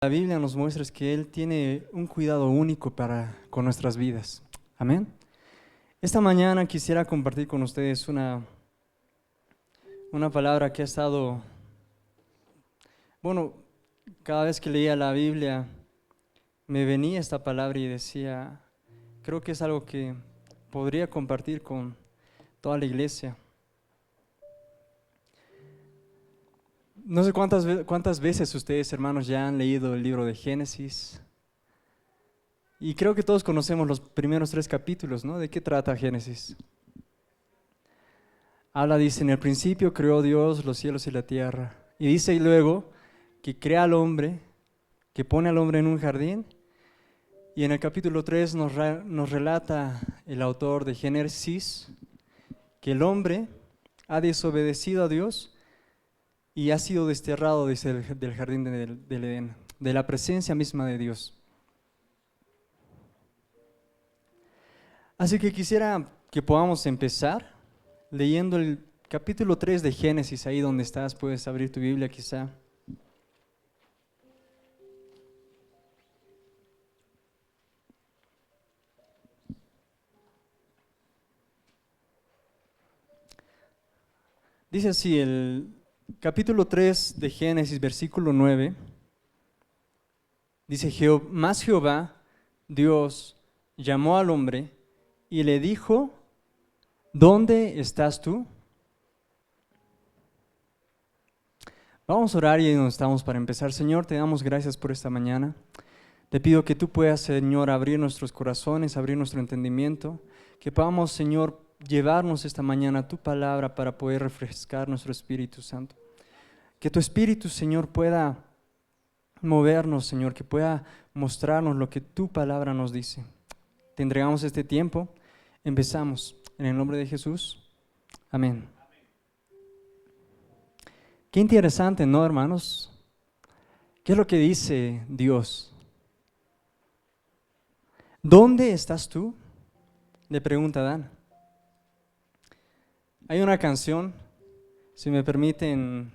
La Biblia nos muestra es que Él tiene un cuidado único con nuestras vidas. Amén. Esta mañana quisiera compartir con ustedes una palabra que ha estado, bueno, cada vez que leía la Biblia me venía esta palabra y decía, creo que es algo que podría compartir con toda la iglesia. No sé cuántas veces ustedes, hermanos, ya han leído el libro de Génesis. Y creo que todos conocemos los primeros 3 capítulos, ¿no? ¿De qué trata Génesis? Dice, en el principio creó Dios los cielos y la tierra. Y dice luego que crea al hombre, que pone al hombre en un jardín. Y en el capítulo 3 nos relata el autor de Génesis que el hombre ha desobedecido a Dios y ha sido desterrado del jardín del Edén, de la presencia misma de Dios. Así que quisiera que podamos empezar leyendo el capítulo 3 de Génesis, ahí donde estás, puedes abrir tu Biblia quizá. Dice así el capítulo 3 de Génesis, versículo 9. Dice, más Jehová, Dios, llamó al hombre y le dijo, ¿dónde estás tú? Vamos a orar y ahí donde estamos para empezar. Señor, te damos gracias por esta mañana. Te pido que tú puedas, Señor, abrir nuestros corazones, abrir nuestro entendimiento, que podamos, Señor, llevarnos esta mañana tu palabra para poder refrescar nuestro Espíritu Santo. Que tu Espíritu, Señor, pueda movernos, Señor, que pueda mostrarnos lo que tu palabra nos dice. Te entregamos este tiempo. Empezamos. En el nombre de Jesús. Amén. Qué interesante, ¿no, hermanos? ¿Qué es lo que dice Dios? ¿Dónde estás tú? Le pregunta Adán. Hay una canción, si me permiten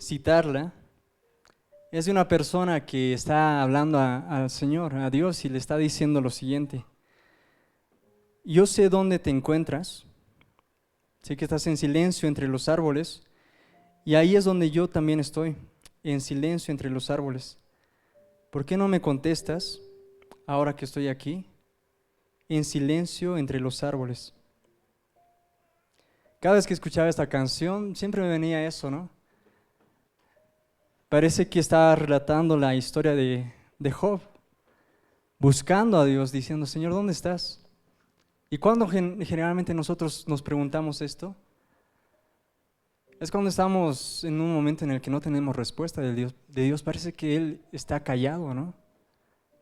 citarla, es de una persona que está hablando al Señor, a Dios, y le está diciendo lo siguiente. Yo sé dónde te encuentras, sé que estás en silencio entre los árboles, y ahí es donde yo también estoy, en silencio entre los árboles. ¿Por qué no me contestas ahora que estoy aquí, en silencio entre los árboles? Cada vez que escuchaba esta canción, siempre me venía eso, ¿no? Parece que estaba relatando la historia de Job, buscando a Dios, diciendo, Señor, ¿dónde estás? ¿Y cuando generalmente nosotros nos preguntamos esto? Es cuando estamos en un momento en el que no tenemos respuesta de Dios. Parece que Él está callado, ¿no?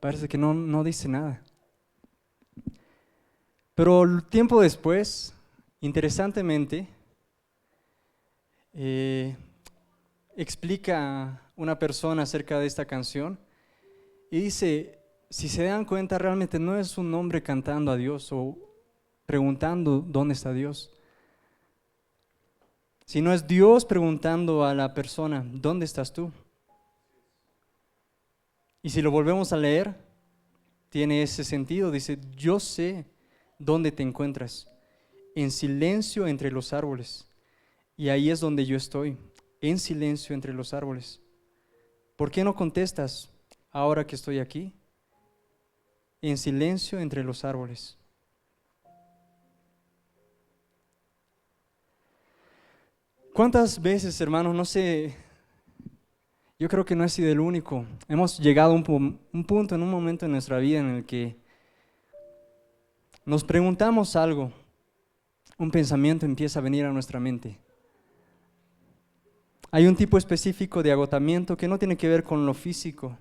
Parece que no dice nada. Pero el tiempo después, interesantemente, explica una persona acerca de esta canción y dice, si se dan cuenta, realmente no es un hombre cantando a Dios o preguntando dónde está Dios, sino es Dios preguntando a la persona, ¿dónde estás tú? Y si lo volvemos a leer, tiene ese sentido, dice, yo sé dónde te encuentras, en silencio entre los árboles, y ahí es donde yo estoy, en silencio entre los árboles. ¿Por qué no contestas ahora que estoy aquí? En silencio entre los árboles. ¿Cuántas veces, hermanos, no sé, yo creo que no he sido el único, hemos llegado a un punto, en un momento en nuestra vida en el que nos preguntamos algo, un pensamiento empieza a venir a nuestra mente. Hay un tipo específico de agotamiento que no tiene que ver con lo físico.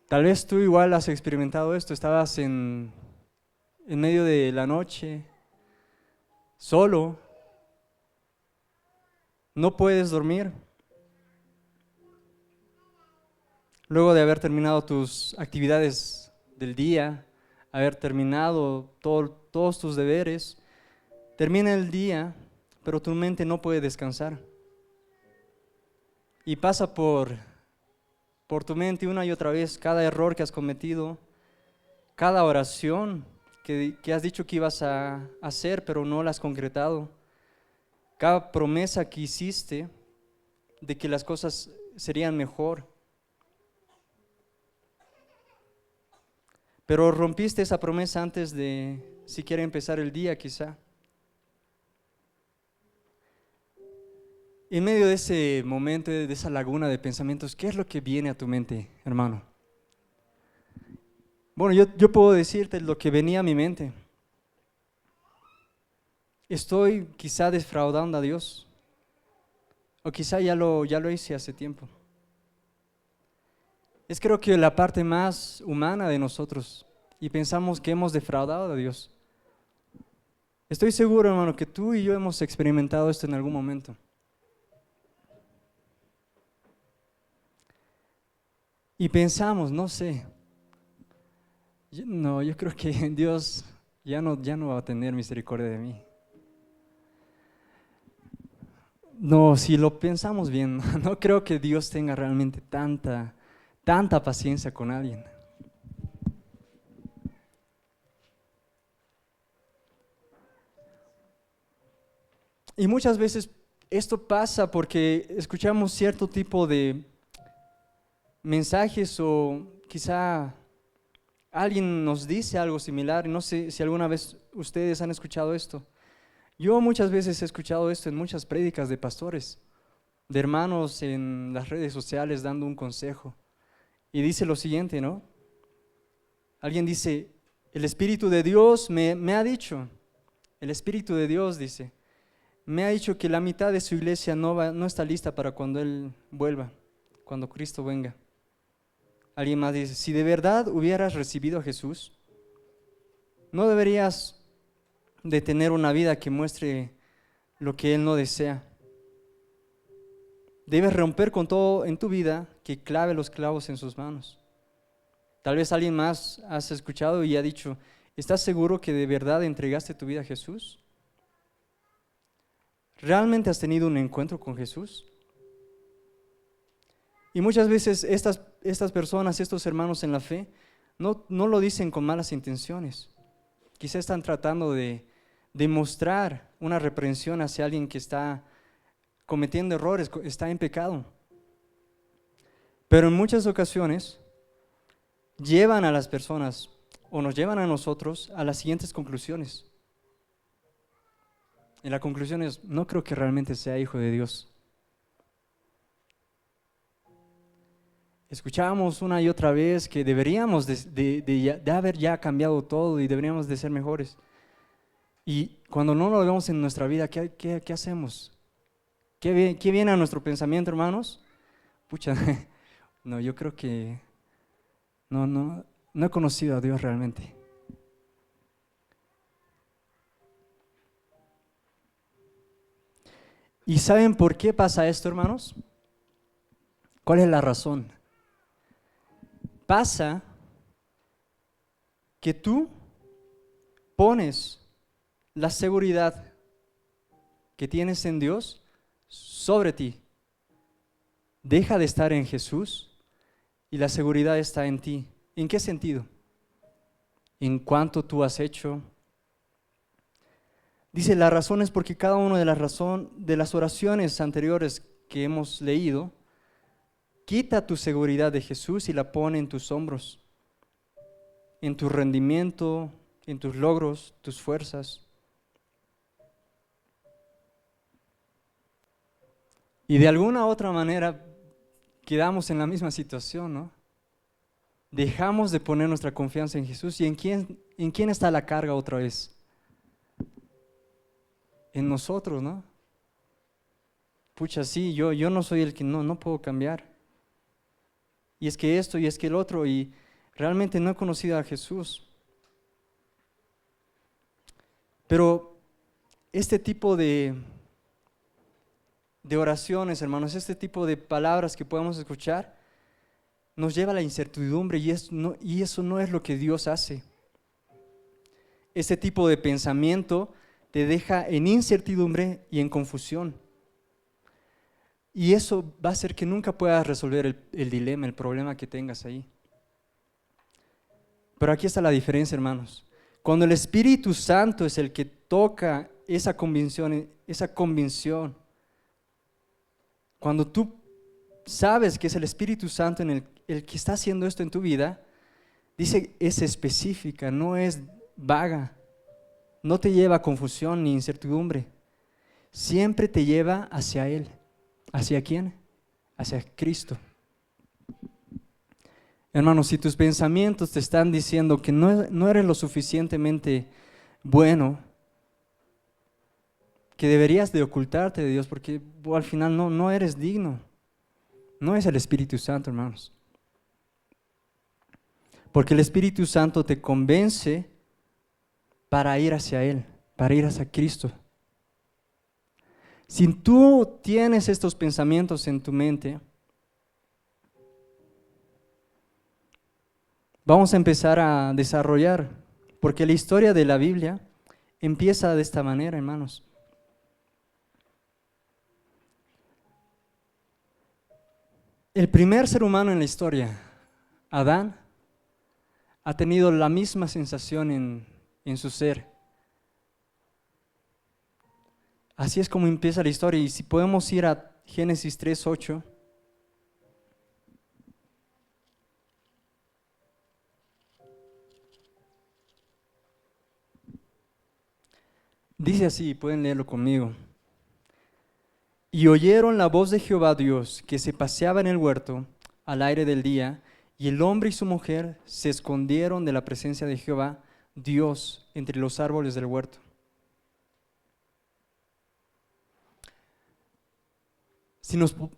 Tal vez tú igual has experimentado esto, estabas en medio de la noche, solo, no puedes dormir. Luego de haber terminado tus actividades del día, haber terminado todos tus deberes, termina el día, pero tu mente no puede descansar. Y pasa por tu mente una y otra vez cada error que has cometido, cada oración que has dicho que ibas a hacer, pero no la has concretado, cada promesa que hiciste de que las cosas serían mejor. Pero rompiste esa promesa antes de siquiera empezar el día, quizá. En medio de ese momento, de esa laguna de pensamientos, ¿qué es lo que viene a tu mente, hermano? Bueno, yo puedo decirte lo que venía a mi mente. Estoy quizá defraudando a Dios, o quizá ya lo hice hace tiempo. Es creo que la parte más humana de nosotros, y pensamos que hemos defraudado a Dios. Estoy seguro, hermano, que tú y yo hemos experimentado esto en algún momento. Y pensamos, no sé, yo creo que Dios ya no va a tener misericordia de mí. No, si lo pensamos bien, no creo que Dios tenga realmente tanta paciencia con alguien. Y muchas veces esto pasa porque escuchamos cierto tipo de mensajes o quizá alguien nos dice algo similar. No sé si alguna vez ustedes han escuchado esto. Yo muchas veces he escuchado esto en muchas prédicas de pastores, de hermanos en las redes sociales dando un consejo. Y dice lo siguiente, ¿no? Alguien dice, el Espíritu de Dios me ha dicho, el Espíritu de Dios dice, me ha dicho que la mitad de su iglesia no está lista para cuando Él vuelva, cuando Cristo venga. Alguien más dice, si de verdad hubieras recibido a Jesús, no deberías de tener una vida que muestre lo que Él no desea. Debes romper con todo en tu vida que clave los clavos en sus manos. Tal vez alguien más has escuchado y ha dicho, ¿estás seguro que de verdad entregaste tu vida a Jesús? ¿Realmente has tenido un encuentro con Jesús? Y muchas veces estas personas, estos hermanos en la fe, no lo dicen con malas intenciones. Quizá están tratando de mostrar una reprensión hacia alguien que está cometiendo errores, está en pecado. Pero en muchas ocasiones llevan a las personas o nos llevan a nosotros a las siguientes conclusiones. Y la conclusión es, no creo que realmente sea hijo de Dios. Escuchábamos una y otra vez que deberíamos de haber ya cambiado todo y deberíamos de ser mejores. Y cuando no lo vemos en nuestra vida, ¿qué hacemos? ¿Qué viene a nuestro pensamiento, hermanos? Pucha, no, yo creo que no he conocido a Dios realmente. ¿Y saben por qué pasa esto, hermanos? ¿Cuál es la razón? Pasa que tú pones la seguridad que tienes en Dios sobre ti. Deja de estar en Jesús y la seguridad está en ti. ¿En qué sentido? En cuanto tú has hecho. Dice, la razón es porque cada una de las oraciones anteriores que hemos leído, quita tu seguridad de Jesús y la pone en tus hombros, en tu rendimiento, en tus logros, tus fuerzas. Y de alguna u otra manera quedamos en la misma situación, ¿no? Dejamos de poner nuestra confianza en Jesús. ¿Y en quién está la carga otra vez? En nosotros, ¿no? Pucha, sí, yo no soy el que no puedo cambiar. Y es que esto y es que el otro, y realmente no he conocido a Jesús. Pero este tipo de oraciones, hermanos, este tipo de palabras que podemos escuchar, nos lleva a la incertidumbre y eso no es lo que Dios hace. Este tipo de pensamiento te deja en incertidumbre y en confusión. Y eso va a hacer que nunca puedas resolver el dilema, el problema que tengas ahí. Pero aquí está la diferencia, hermanos. Cuando el Espíritu Santo es el que toca esa convicción, cuando tú sabes que es el Espíritu Santo el que está haciendo esto en tu vida, dice, es específica, no es vaga, no te lleva a confusión ni incertidumbre, siempre te lleva hacia Él. ¿Hacia quién? Hacia Cristo. Hermanos, si tus pensamientos te están diciendo que no eres lo suficientemente bueno, que deberías de ocultarte de Dios porque al final no eres digno, no es el Espíritu Santo, hermanos. Porque el Espíritu Santo te convence para ir hacia Él, para ir hacia Cristo. Si tú tienes estos pensamientos en tu mente, vamos a empezar a desarrollar, porque la historia de la Biblia empieza de esta manera, hermanos. El primer ser humano en la historia, Adán, ha tenido la misma sensación en su ser. Así es como empieza la historia. Y si podemos ir a Génesis 3:8. Dice así, pueden leerlo conmigo. Y oyeron la voz de Jehová Dios, que se paseaba en el huerto al aire del día, y el hombre y su mujer se escondieron de la presencia de Jehová Dios entre los árboles del huerto.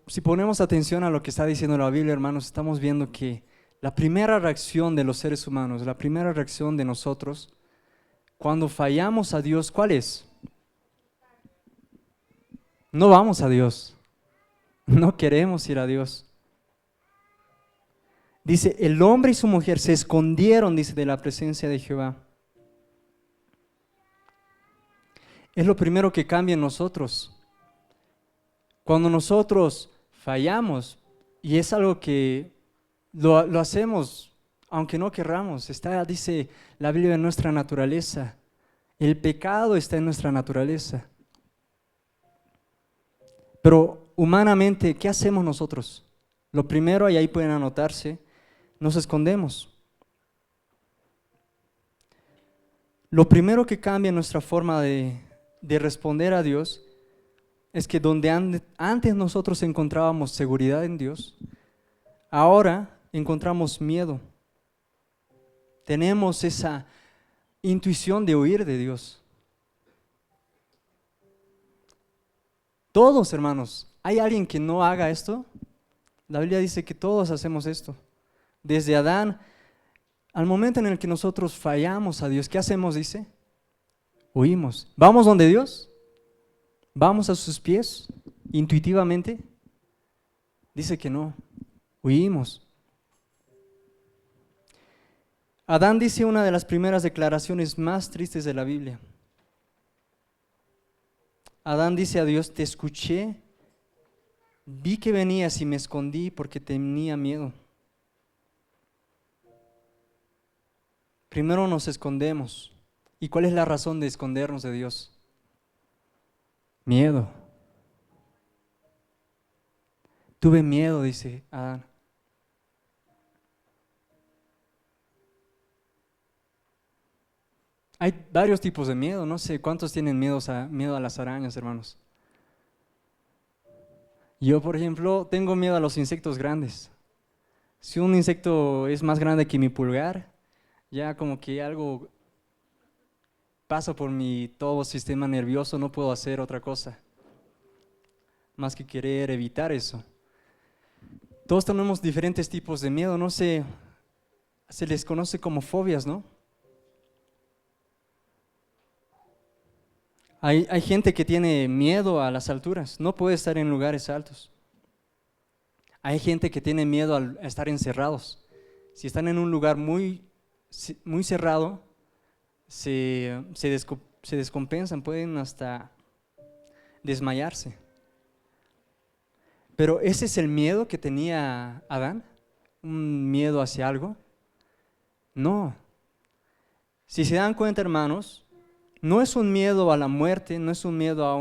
Si ponemos atención a lo que está diciendo la Biblia, hermanos, estamos viendo que la primera reacción de los seres humanos, la primera reacción de nosotros, cuando fallamos a Dios, ¿cuál es? No vamos a Dios, no queremos ir a Dios. Dice, el hombre y su mujer se escondieron, dice, de la presencia de Jehová. Es lo primero que cambia en nosotros. Cuando nosotros fallamos, y es algo que lo hacemos, aunque no querramos, está, dice la Biblia, en nuestra naturaleza. El pecado está en nuestra naturaleza. Pero humanamente, ¿qué hacemos nosotros? Lo primero, y ahí pueden anotarse, nos escondemos. Lo primero que cambia en nuestra forma de responder a Dios es que donde antes nosotros encontrábamos seguridad en Dios, ahora encontramos miedo. Tenemos esa intuición de huir de Dios. Todos, hermanos, ¿hay alguien que no haga esto? La Biblia dice que todos hacemos esto. Desde Adán, al momento en el que nosotros fallamos a Dios, ¿qué hacemos? Dice, huimos. ¿Vamos donde Dios? ¿Vamos a sus pies intuitivamente? Dice que no, huimos. Adán dice una de las primeras declaraciones más tristes de la Biblia. Adán dice a Dios, te escuché, vi que venías y me escondí porque tenía miedo. Primero nos escondemos. ¿Y cuál es la razón de escondernos de Dios? Miedo. Tuve miedo, dice Adán. Hay varios tipos de miedo, no sé cuántos tienen miedo a las arañas, hermanos. Yo, por ejemplo, tengo miedo a los insectos grandes. Si un insecto es más grande que mi pulgar, ya como que algo pasa por mi todo sistema nervioso, no puedo hacer otra cosa más que querer evitar eso. Todos tenemos diferentes tipos de miedo, no sé, se les conoce como fobias, ¿no? Hay gente que tiene miedo a las alturas, no puede estar en lugares altos. Hay gente que tiene miedo a estar encerrados. Si están en un lugar muy cerrado, se se descompensan, pueden hasta desmayarse. Pero ese es el miedo que tenía Adán, un miedo hacia algo. No. Si se dan cuenta, hermanos, no es un miedo a la muerte, no es un miedo a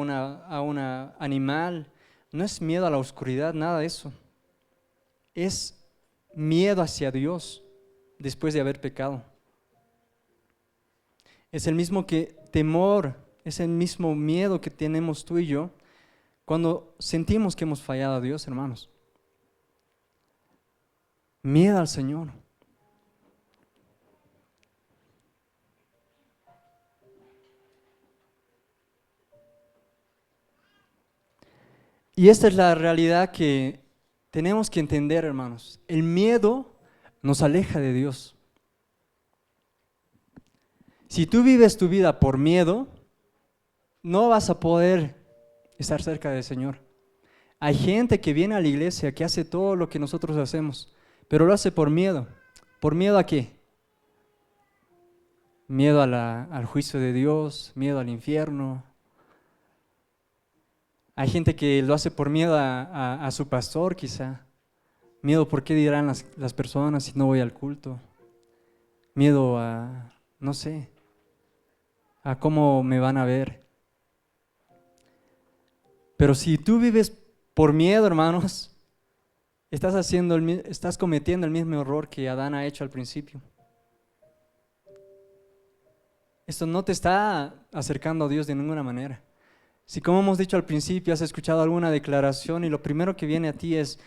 una animal, no es miedo a la oscuridad, nada de eso. Es miedo hacia Dios después de haber pecado. Es el mismo temor, es el mismo miedo que tenemos tú y yo cuando sentimos que hemos fallado a Dios, hermanos. Miedo al Señor. Y esta es la realidad que tenemos que entender, hermanos. El miedo nos aleja de Dios. Si tú vives tu vida por miedo, no vas a poder estar cerca del Señor. Hay gente que viene a la iglesia que hace todo lo que nosotros hacemos, pero lo hace por miedo. ¿Por miedo a qué? Miedo al juicio de Dios, miedo al infierno. Hay gente que lo hace por miedo a su pastor quizá. Miedo por qué dirán las personas si no voy al culto. Miedo a, no sé, a cómo me van a ver. Pero si tú vives por miedo, hermanos, estás cometiendo el mismo error que Adán ha hecho al principio. Esto no te está acercando a Dios de ninguna manera. Si, como hemos dicho al principio, has escuchado alguna declaración y lo primero que viene a ti es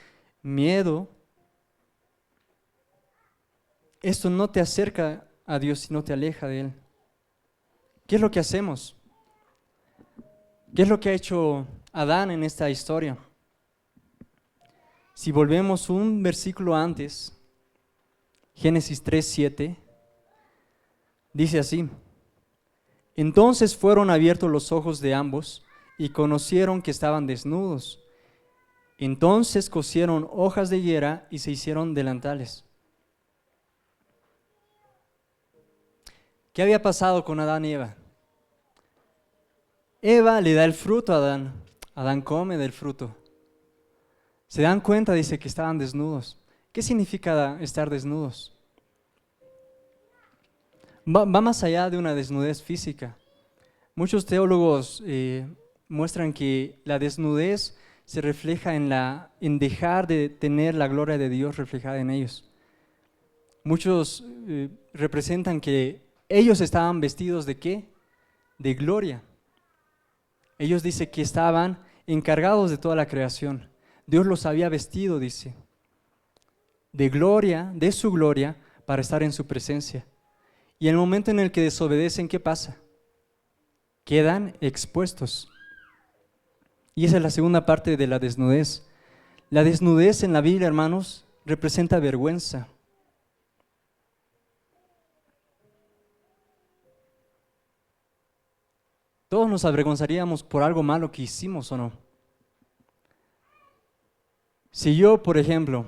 miedo, esto no te acerca a Dios, sino te aleja de Él. ¿Qué es lo que hacemos? ¿Qué es lo que ha hecho Adán en esta historia? Si volvemos un versículo antes, Génesis 3:7, dice así: entonces fueron abiertos los ojos de ambos y conocieron que estaban desnudos. Entonces cosieron hojas de higuera y se hicieron delantales. ¿Qué había pasado con Adán y Eva? Eva le da el fruto a Adán. Adán come del fruto. Se dan cuenta, dice, que estaban desnudos. ¿Qué significa estar desnudos? Va más allá de una desnudez física. Muchos teólogos muestran que la desnudez se refleja en dejar de tener la gloria de Dios reflejada en ellos. Muchos representan que ellos estaban vestidos ¿de qué? De gloria. Ellos dicen que estaban encargados de toda la creación. Dios los había vestido, dice, de gloria, de su gloria, para estar en su presencia. Y en el momento en el que desobedecen, ¿qué pasa? Quedan expuestos. Y esa es la segunda parte de la desnudez. La desnudez en la Biblia, hermanos, representa vergüenza. Todos nos avergonzaríamos por algo malo que hicimos o no. Si yo, por ejemplo,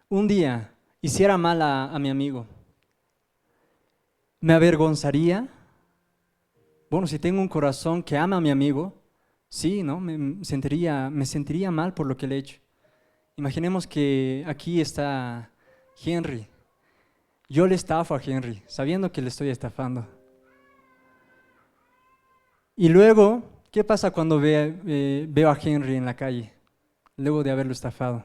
un día hiciera mal a mi amigo, ¿me avergonzaría? Bueno, si tengo un corazón que ama a mi amigo, sí, ¿no? Me sentiría mal por lo que le he hecho. Imaginemos que aquí está Henry. Yo le estafo a Henry, sabiendo que le estoy estafando. Y luego, ¿qué pasa cuando veo a Henry en la calle, luego de haberlo estafado?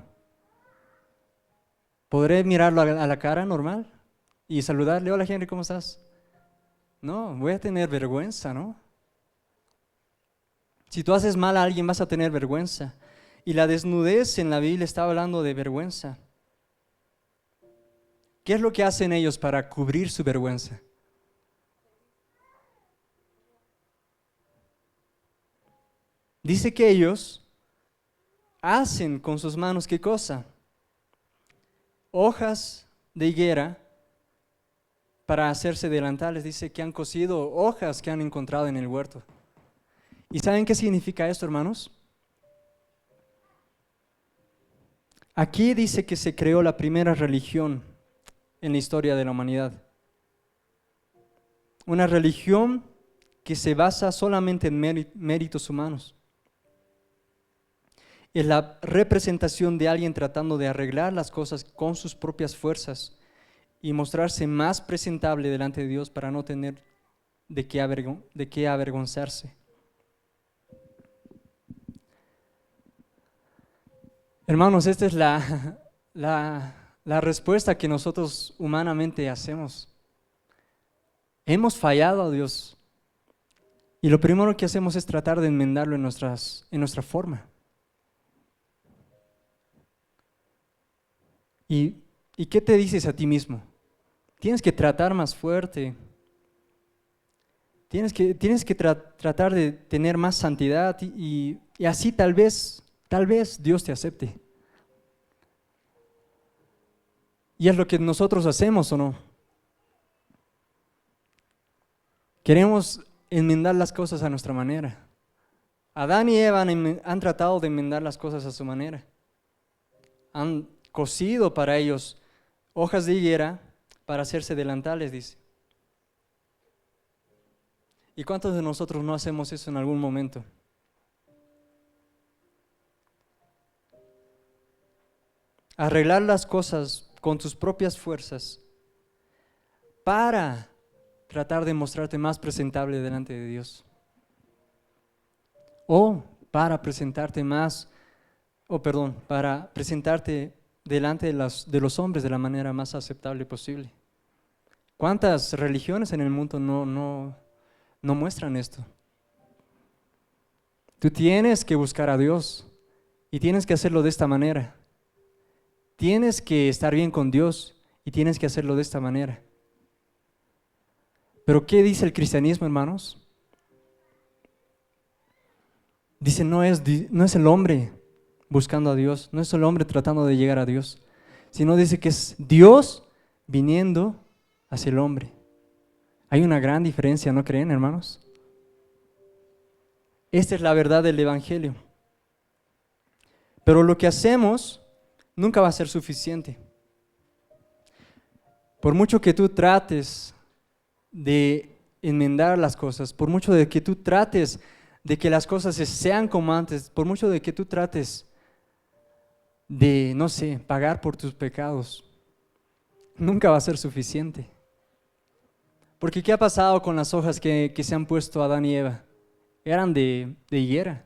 ¿Podré mirarlo a la cara normal y saludarle? Hola Henry, ¿cómo estás? No, voy a tener vergüenza, ¿no? Si tú haces mal a alguien vas a tener vergüenza. Y la desnudez en la Biblia está hablando de vergüenza. ¿Qué es lo que hacen ellos para cubrir su vergüenza? Dice que ellos hacen con sus manos, ¿qué cosa? Hojas de higuera para hacerse delantales. Dice que han cosido hojas que han encontrado en el huerto. ¿Y saben qué significa esto, hermanos? Aquí dice que se creó la primera religión en la historia de la humanidad. una religión que se basa solamente en méritos humanos. Es la representación de alguien tratando de arreglar las cosas con sus propias fuerzas y mostrarse más presentable delante de Dios para no tener de qué avergonzarse. Hermanos, esta es la respuesta que nosotros humanamente hacemos. Hemos fallado a Dios y lo primero que hacemos es tratar de enmendarlo en nuestra forma. ¿Y qué te dices a ti mismo? Tienes que tratar más fuerte. Tienes que tratar de tener más santidad y así tal vez Dios te acepte. Y es lo que nosotros hacemos, ¿o no? Queremos enmendar las cosas a nuestra manera. Adán y Eva han tratado de enmendar las cosas a su manera. Han cosido para ellos hojas de higuera para hacerse delantales, dice. ¿Y cuántos de nosotros no hacemos eso en algún momento? Arreglar las cosas con tus propias fuerzas para tratar de mostrarte más presentable delante de Dios. O para presentarte delante de los hombres de la manera más aceptable posible. ¿Cuántas religiones en el mundo no muestran esto? Tú tienes que buscar a Dios y tienes que hacerlo de esta manera. Tienes que estar bien con Dios y tienes que hacerlo de esta manera. Pero ¿qué dice el cristianismo, hermanos? Dice, no es el hombre buscando a Dios, no es el hombre tratando de llegar a Dios, sino dice que es Dios viniendo hacia el hombre. Hay una gran diferencia, ¿no creen, hermanos? Esta es la verdad del Evangelio. Pero lo que hacemos nunca va a ser suficiente. Por mucho que tú trates de enmendar las cosas, por mucho de que tú trates de que las cosas sean como antes, por mucho de que tú trates de, no sé, pagar por tus pecados, nunca va a ser suficiente. Porque ¿qué ha pasado con las hojas que se han puesto Adán y Eva? Eran de higuera.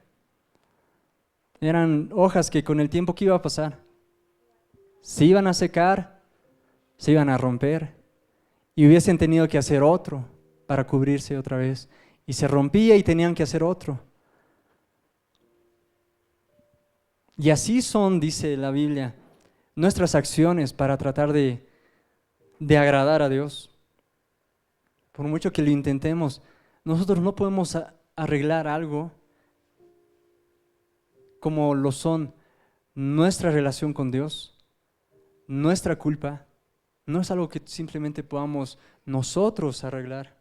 Eran hojas que con el tiempo, ¿qué iba a pasar? Se iban a secar, se iban a romper y hubiesen tenido que hacer otro para cubrirse otra vez. Y se rompía y tenían que hacer otro. Y así son, dice la Biblia, nuestras acciones para tratar de agradar a Dios. Por mucho que lo intentemos, nosotros no podemos arreglar algo como lo son nuestra relación con Dios, nuestra culpa. No es algo que simplemente podamos nosotros arreglar.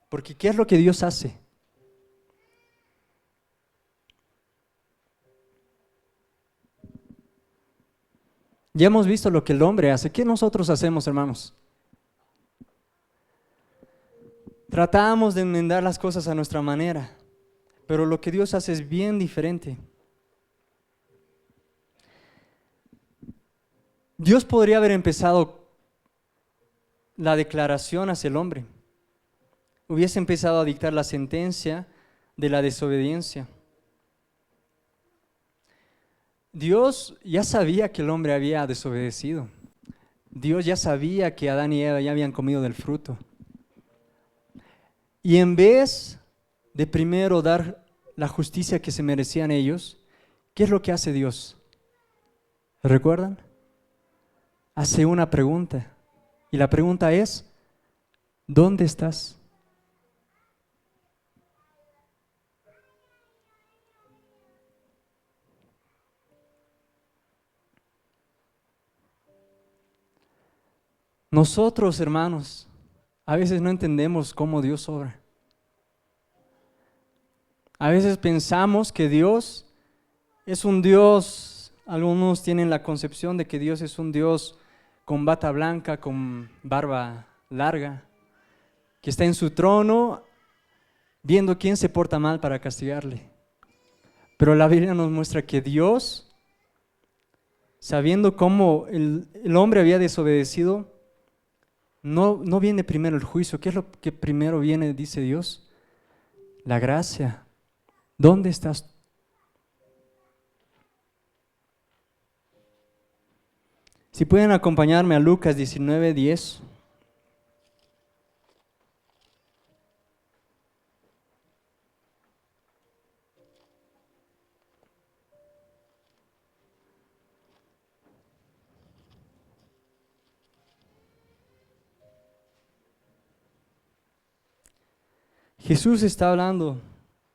Porque ¿qué es lo que Dios hace? Ya hemos visto lo que el hombre hace. ¿Qué nosotros hacemos, hermanos? Tratamos de enmendar las cosas a nuestra manera, pero lo que Dios hace es bien diferente. Dios podría haber empezado la declaración hacia el hombre. Hubiese empezado a dictar la sentencia de la desobediencia. Dios ya sabía que el hombre había desobedecido. Dios ya sabía que Adán y Eva ya habían comido del fruto. Y en vez de primero dar la justicia que se merecían ellos, ¿qué es lo que hace Dios? ¿Recuerdan? Hace una pregunta. Y la pregunta es, ¿dónde estás? Nosotros, hermanos, a veces no entendemos cómo Dios obra. A veces pensamos que Dios es un Dios, algunos tienen la concepción de que Dios es un Dios con bata blanca, con barba larga, que está en su trono viendo quién se porta mal para castigarle. Pero la Biblia nos muestra que Dios, sabiendo cómo el hombre había desobedecido, no viene primero el juicio. ¿Qué es lo que primero viene, dice Dios? La gracia. ¿Dónde estás? Si pueden acompañarme a Lucas 19:10. Jesús está hablando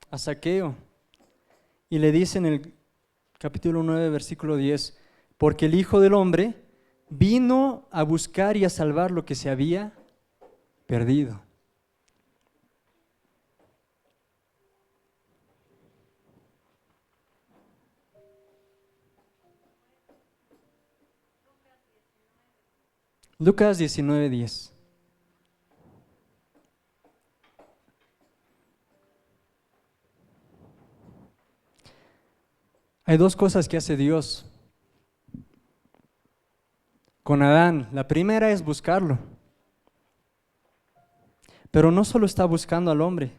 a Zaqueo y le dice en el capítulo 9, versículo 10, porque el Hijo del Hombre vino a buscar y a salvar lo que se había perdido. Lucas 19:10. Hay dos cosas que hace Dios con Adán. La primera es buscarlo. Pero no solo está buscando al hombre,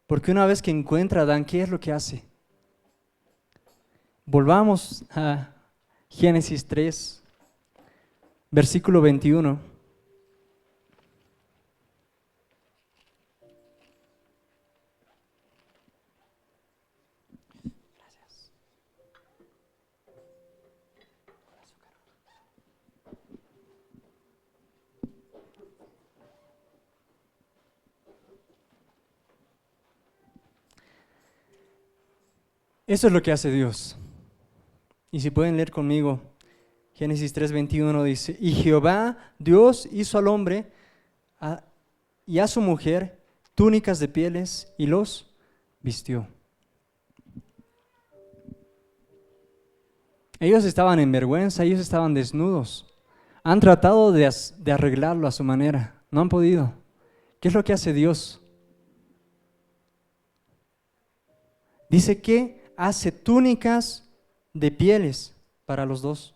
porque una vez que encuentra a Adán, ¿qué es lo que hace? Volvamos a Génesis 3, versículo 21. Eso es lo que hace Dios. Y si pueden leer conmigo, Génesis 3:21 dice, y Jehová Dios hizo al hombre y a su mujer túnicas de pieles y los vistió. Ellos estaban en vergüenza, ellos estaban desnudos. Han tratado de arreglarlo a su manera, no han podido. ¿Qué es lo que hace Dios? Dice que hace túnicas de pieles para los dos.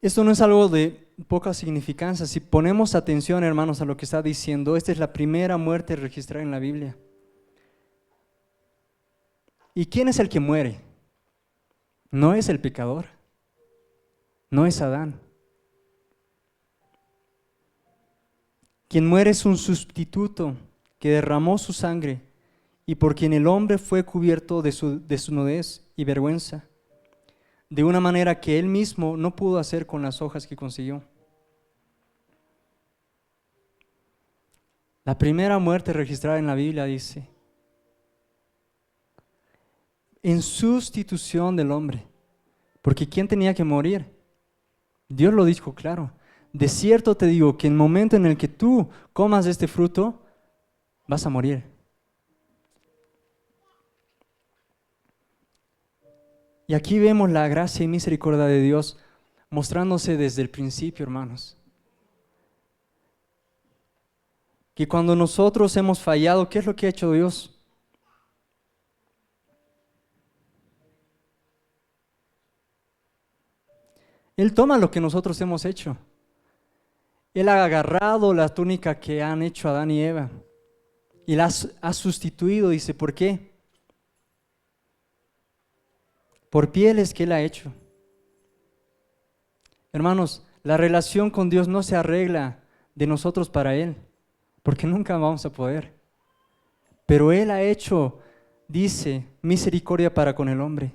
Esto no es algo de poca significancia. Si ponemos atención, hermanos, a lo que está diciendo, esta es la primera muerte registrada en la Biblia. ¿Y quién es el que muere? No es el pecador, no es Adán. Quien muere es un sustituto que derramó su sangre y por quien el hombre fue cubierto de su desnudez y vergüenza, de una manera que él mismo no pudo hacer con las hojas que consiguió. La primera muerte registrada en la Biblia dice, en sustitución del hombre, porque ¿quién tenía que morir? Dios lo dijo claro. De cierto te digo que en el momento en el que tú comas de este fruto, vas a morir. Y aquí vemos la gracia y misericordia de Dios mostrándose desde el principio, hermanos. Que cuando nosotros hemos fallado, ¿qué es lo que ha hecho Dios? Él toma lo que nosotros hemos hecho. Él ha agarrado la túnica que han hecho Adán y Eva y la ha sustituido, dice, ¿por qué? Por pieles que Él ha hecho. Hermanos, la relación con Dios no se arregla de nosotros para Él, porque nunca vamos a poder. Pero Él ha hecho, dice, misericordia para con el hombre.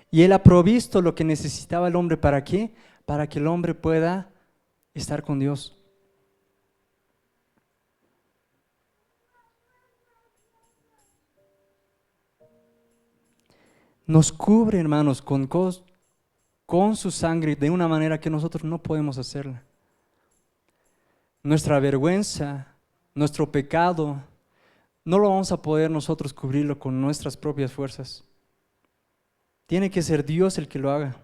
Y Él ha provisto lo que necesitaba el hombre, ¿para qué? Para que el hombre pueda estar con Dios. Nos cubre, hermanos, con su sangre de una manera que nosotros no podemos hacerla. Nuestra vergüenza, nuestro pecado, no lo vamos a poder nosotros cubrirlo con nuestras propias fuerzas. Tiene que ser Dios el que lo haga.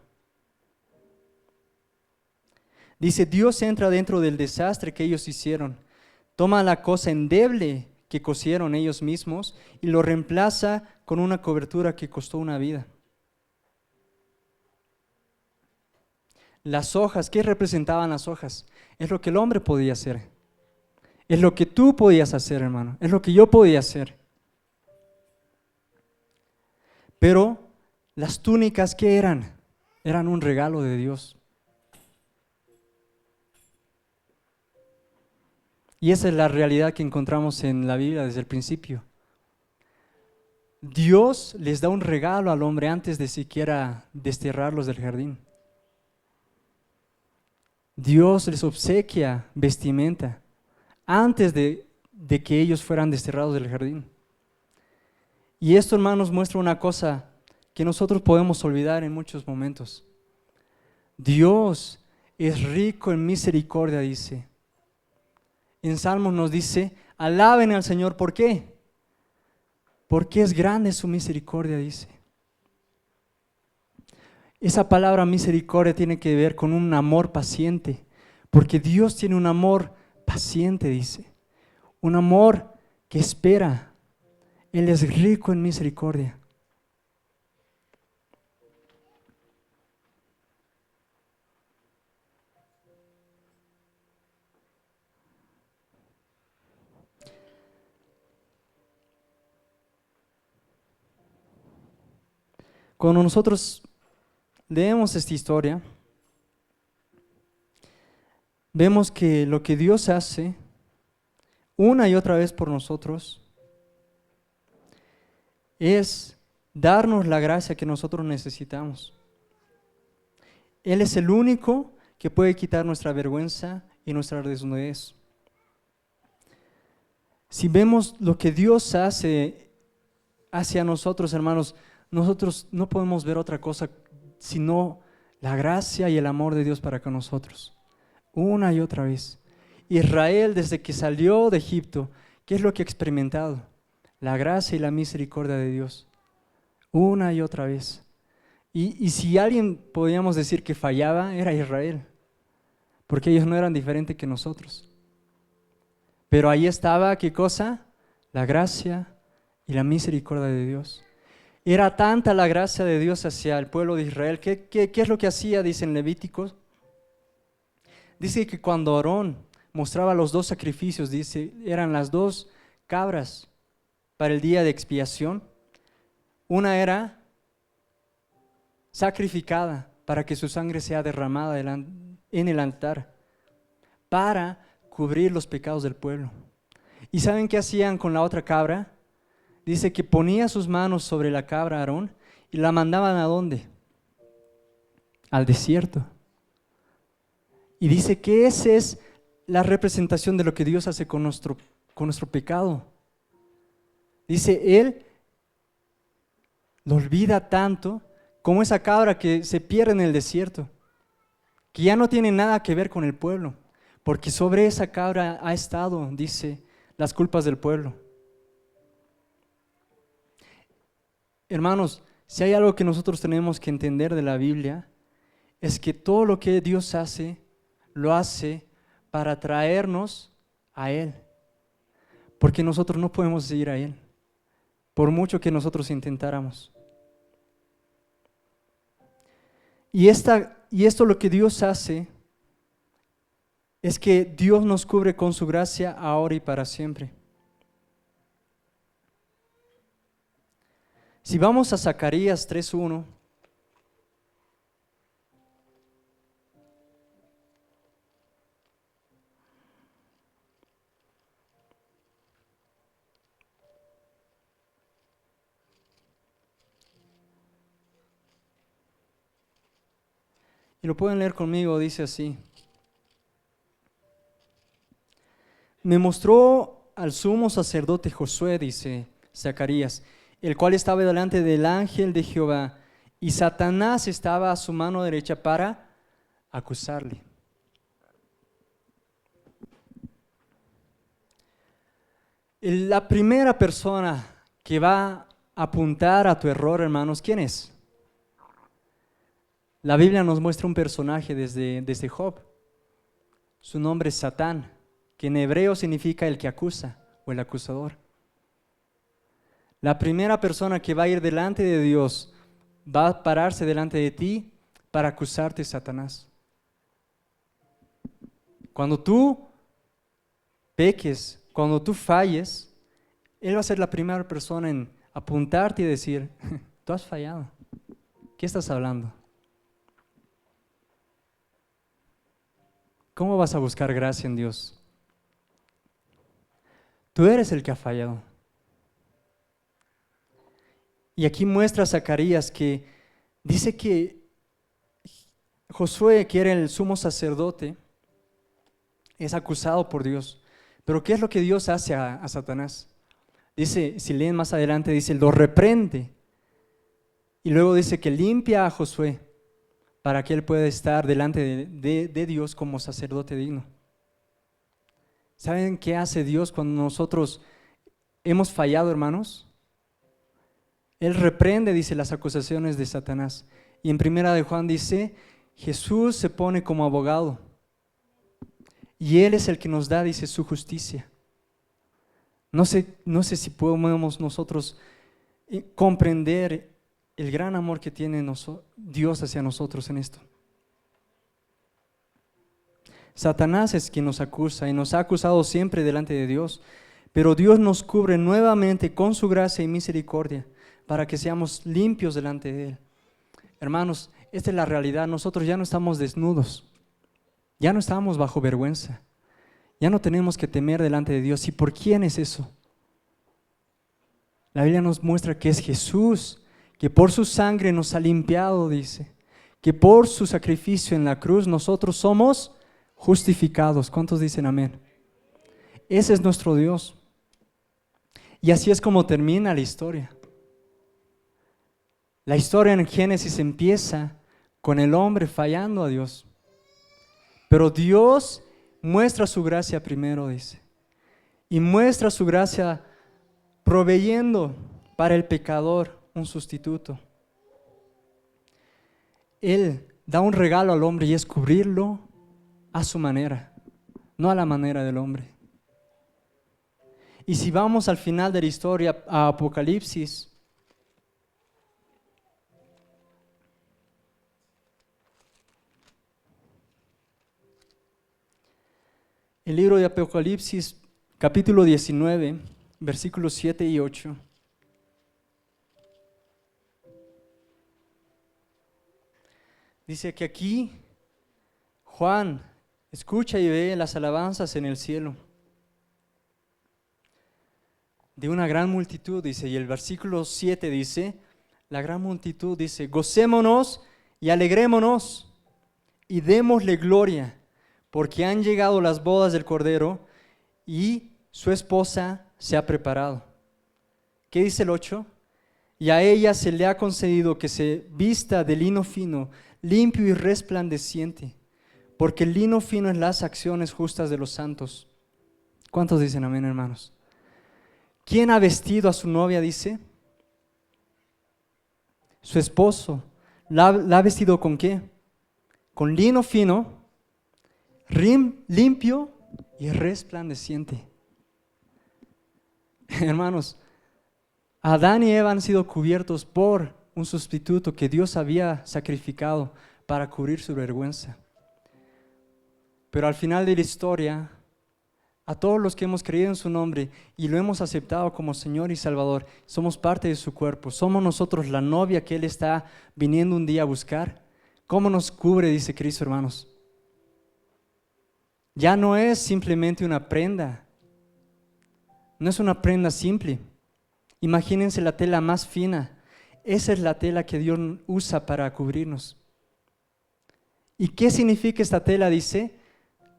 Dice, Dios entra dentro del desastre que ellos hicieron. Toma la cosa endeble que cosieron ellos mismos y lo reemplaza con una cobertura que costó una vida. Las hojas, ¿qué representaban las hojas? Es lo que el hombre podía hacer. Es lo que tú podías hacer, hermano. Es lo que yo podía hacer. Pero las túnicas, ¿qué eran? Eran un regalo de Dios. Y esa es la realidad que encontramos en la Biblia desde el principio. Dios les da un regalo al hombre antes de siquiera desterrarlos del jardín. Dios les obsequia vestimenta antes de que ellos fueran desterrados del jardín. Y esto, hermanos, muestra una cosa que nosotros podemos olvidar en muchos momentos. Dios es rico en misericordia, dice. En Salmos nos dice, alaben al Señor, ¿por qué? Porque es grande su misericordia, dice. Esa palabra misericordia tiene que ver con un amor paciente, porque Dios tiene un amor paciente, dice. Un amor que espera. Él es rico en misericordia. Cuando nosotros leemos esta historia, vemos que lo que Dios hace una y otra vez por nosotros es darnos la gracia que nosotros necesitamos. Él es el único que puede quitar nuestra vergüenza y nuestra desnudez. Si vemos lo que Dios hace hacia nosotros, hermanos, nosotros no podemos ver otra cosa sino la gracia y el amor de Dios para con nosotros. Una y otra vez. Israel, desde que salió de Egipto, ¿qué es lo que ha experimentado? La gracia y la misericordia de Dios. Una y otra vez. Y si alguien podíamos decir que fallaba, era Israel. Porque ellos no eran diferentes que nosotros. Pero ahí estaba, ¿qué cosa? La gracia y la misericordia de Dios. Era tanta la gracia de Dios hacia el pueblo de Israel. ¿Qué es lo que hacía? Dice en Levíticos. Dice que cuando Aarón mostraba los dos sacrificios, dice, eran las dos cabras para el día de expiación. Una era sacrificada para que su sangre sea derramada en el altar, para cubrir los pecados del pueblo. ¿Y saben qué hacían con la otra cabra? Dice que ponía sus manos sobre la cabra Aarón y la mandaban ¿a dónde? Al desierto. Y dice que esa es la representación de lo que Dios hace con nuestro pecado. Dice, Él lo olvida tanto como esa cabra que se pierde en el desierto, que ya no tiene nada que ver con el pueblo, porque sobre esa cabra ha estado, dice, las culpas del pueblo. Hermanos, si hay algo que nosotros tenemos que entender de la Biblia, es que todo lo que Dios hace, lo hace para traernos a Él. Porque nosotros no podemos ir a Él, por mucho que nosotros intentáramos. Y esto lo que Dios hace es que Dios nos cubre con su gracia ahora y para siempre. Si vamos a Zacarías 3:1, y lo pueden leer conmigo, dice así: me mostró al sumo sacerdote Josué, dice Zacarías, el cual estaba delante del ángel de Jehová, y Satanás estaba a su mano derecha para acusarle. La primera persona que va a apuntar a tu error, hermanos, ¿quién es? La Biblia nos muestra un personaje desde Job. Su nombre es Satán, que en hebreo significa el que acusa o el acusador. La primera persona que va a ir delante de Dios va a pararse delante de ti para acusarte, Satanás. Cuando tú peques, cuando tú falles, Él va a ser la primera persona en apuntarte y decir, tú has fallado. ¿Qué estás hablando? ¿Cómo vas a buscar gracia en Dios? Tú eres el que ha fallado. Y aquí muestra Zacarías que dice que Josué, que era el sumo sacerdote, es acusado por Dios. Pero ¿qué es lo que Dios hace a Satanás? Dice, si leen más adelante, dice, lo reprende. Y luego dice que limpia a Josué para que él pueda estar delante de Dios como sacerdote digno. ¿Saben qué hace Dios cuando nosotros hemos fallado, hermanos? Él reprende, dice, las acusaciones de Satanás. Y en primera de Juan dice, Jesús se pone como abogado. Y Él es el que nos da, dice, su justicia. No sé si podemos nosotros comprender el gran amor que tiene Dios hacia nosotros en esto. Satanás es quien nos acusa y nos ha acusado siempre delante de Dios, pero Dios nos cubre nuevamente con su gracia y misericordia para que seamos limpios delante de Él. Hermanos, esta es la realidad. Nosotros ya no estamos desnudos, ya no estamos bajo vergüenza, ya no tenemos que temer delante de Dios. ¿Y por quién es eso? La Biblia nos muestra que es Jesús, que por su sangre nos ha limpiado, dice, que por su sacrificio en la cruz nosotros somos justificados. ¿Cuántos dicen amén? Ese es nuestro Dios. Y así es como termina la historia. La historia en Génesis empieza con el hombre fallando a Dios. Pero Dios muestra su gracia primero, dice. Y muestra su gracia proveyendo para el pecador un sustituto. Él da un regalo al hombre y es cubrirlo a su manera, no a la manera del hombre. Y si vamos al final de la historia, a Apocalipsis, el libro de Apocalipsis, capítulo 19, versículos 7 y 8. Dice que aquí Juan escucha y ve las alabanzas en el cielo de una gran multitud, dice, y el versículo 7 dice, la gran multitud dice, gocémonos y alegrémonos y démosle gloria, porque han llegado las bodas del Cordero y su esposa se ha preparado. ¿Qué dice el 8? Y a ella se le ha concedido que se vista de lino fino, limpio y resplandeciente, porque el lino fino es las acciones justas de los santos. ¿Cuántos dicen amén, hermanos? ¿Quién ha vestido a su novia, dice? Su esposo. ¿La ha vestido con qué? Con lino fino, limpio y resplandeciente. Hermanos, Adán y Eva han sido cubiertos por un sustituto que Dios había sacrificado para cubrir su vergüenza. Pero al final de la historia, a todos los que hemos creído en su nombre y lo hemos aceptado como Señor y Salvador, somos parte de su cuerpo. Somos nosotros la novia que Él está viniendo un día a buscar. ¿Cómo nos cubre? Dice Cristo, hermanos. Ya no es simplemente una prenda. No es una prenda simple. Imagínense la tela más fina. Esa es la tela que Dios usa para cubrirnos. ¿Y qué significa esta tela? Dice,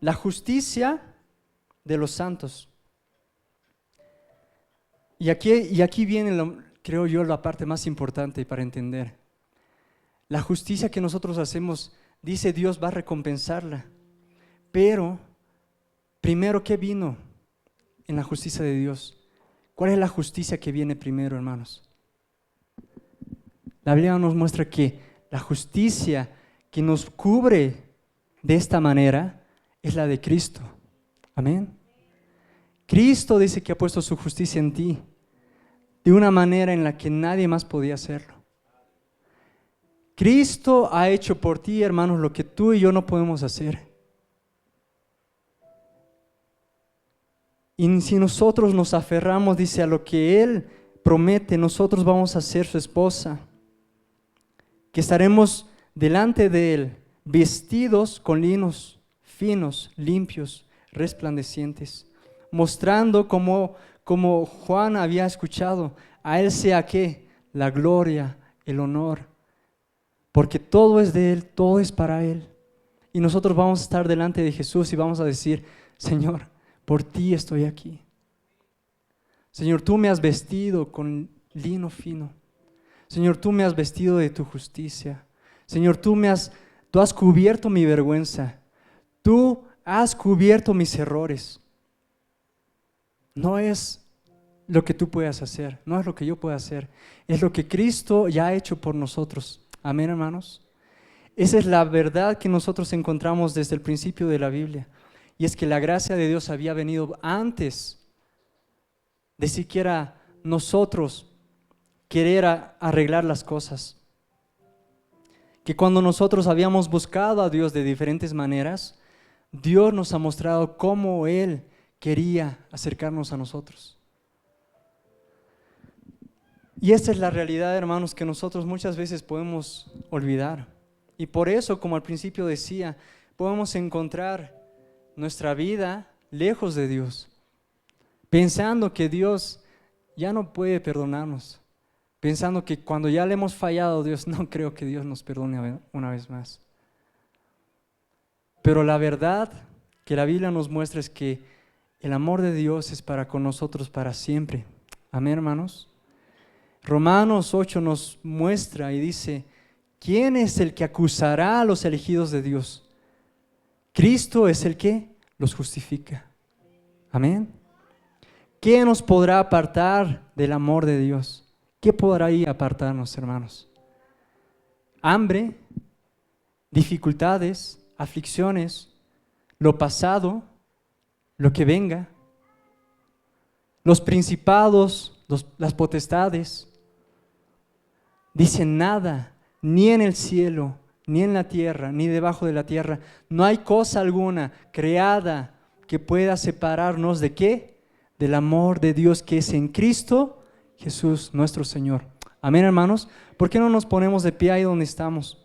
la justicia de los santos. Y aquí viene, creo yo, la parte más importante para entender. La justicia que nosotros hacemos, dice Dios, va a recompensarla. Pero, primero, ¿qué vino en la justicia de Dios? ¿Cuál es la justicia que viene primero, hermanos? La Biblia nos muestra que la justicia que nos cubre de esta manera es la de Cristo. Amén. Cristo dice que ha puesto su justicia en ti de una manera en la que nadie más podía hacerlo. Cristo ha hecho por ti, hermanos, lo que tú y yo no podemos hacer. Y si nosotros nos aferramos, dice, a lo que Él promete, nosotros vamos a ser su esposa, que estaremos delante de Él, vestidos con linos finos, limpios, resplandecientes, mostrando como Juan había escuchado, a Él sea ¿qué? La gloria, el honor, porque todo es de Él, todo es para Él. Y nosotros vamos a estar delante de Jesús y vamos a decir, Señor, por ti estoy aquí. Señor, tú me has vestido con lino fino. Señor, tú me has vestido de tu justicia. Señor, tú has cubierto mi vergüenza. Tú has cubierto mis errores. No es lo que tú puedas hacer, no es lo que yo pueda hacer, es lo que Cristo ya ha hecho por nosotros. Amén, hermanos. Esa es la verdad que nosotros encontramos desde el principio de la Biblia. Y es que la gracia de Dios había venido antes de siquiera nosotros querer arreglar las cosas. Que cuando nosotros habíamos buscado a Dios de diferentes maneras, Dios nos ha mostrado cómo Él quería acercarnos a nosotros. Y esta es la realidad, hermanos, que nosotros muchas veces podemos olvidar. Y por eso, como al principio decía, podemos encontrar nuestra vida lejos de Dios, pensando que Dios ya no puede perdonarnos, pensando que cuando ya le hemos fallado a Dios, no creo que Dios nos perdone una vez más. Pero la verdad que la Biblia nos muestra es que el amor de Dios es para con nosotros para siempre. Amén, hermanos. Romanos 8 nos muestra y dice, ¿quién es el que acusará a los elegidos de Dios? Cristo es el que los justifica. Amén. ¿Qué nos podrá apartar del amor de Dios? ¿Qué podrá ir a apartarnos, hermanos? Hambre, dificultades, aflicciones, lo pasado, lo que venga, los principados, las potestades. Dicen nada, ni en el cielo, ni en la tierra, ni debajo de la tierra. No hay cosa alguna creada que pueda separarnos ¿de qué? Del amor de Dios que es en Cristo Jesús nuestro Señor. Amén, hermanos. ¿Por qué no nos ponemos de pie ahí donde estamos?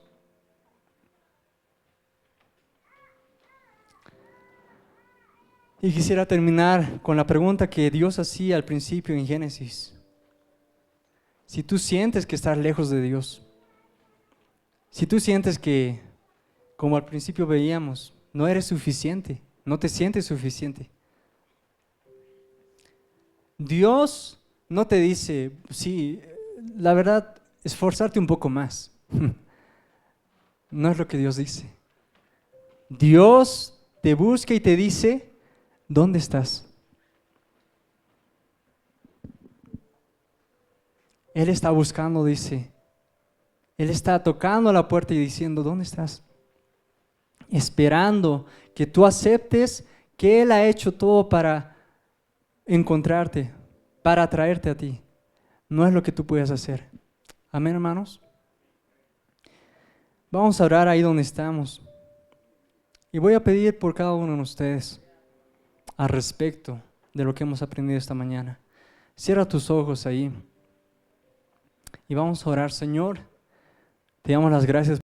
Y quisiera terminar con la pregunta que Dios hacía al principio en Génesis. Si tú sientes que estás lejos de Dios, si tú sientes que, como al principio veíamos, no eres suficiente, no te sientes suficiente, Dios no te dice, sí, la verdad, esforzarte un poco más. No es lo que Dios dice. Dios te busca y te dice, ¿dónde estás? Él está buscando, dice. Él está tocando la puerta y diciendo, ¿dónde estás? Esperando que tú aceptes que Él ha hecho todo para encontrarte, para atraerte a ti. No es lo que tú puedes hacer. Amén, hermanos. Vamos a orar ahí donde estamos. Y voy a pedir por cada uno de ustedes al respecto de lo que hemos aprendido esta mañana. Cierra tus ojos ahí. Y vamos a orar, Señor. Te damos las gracias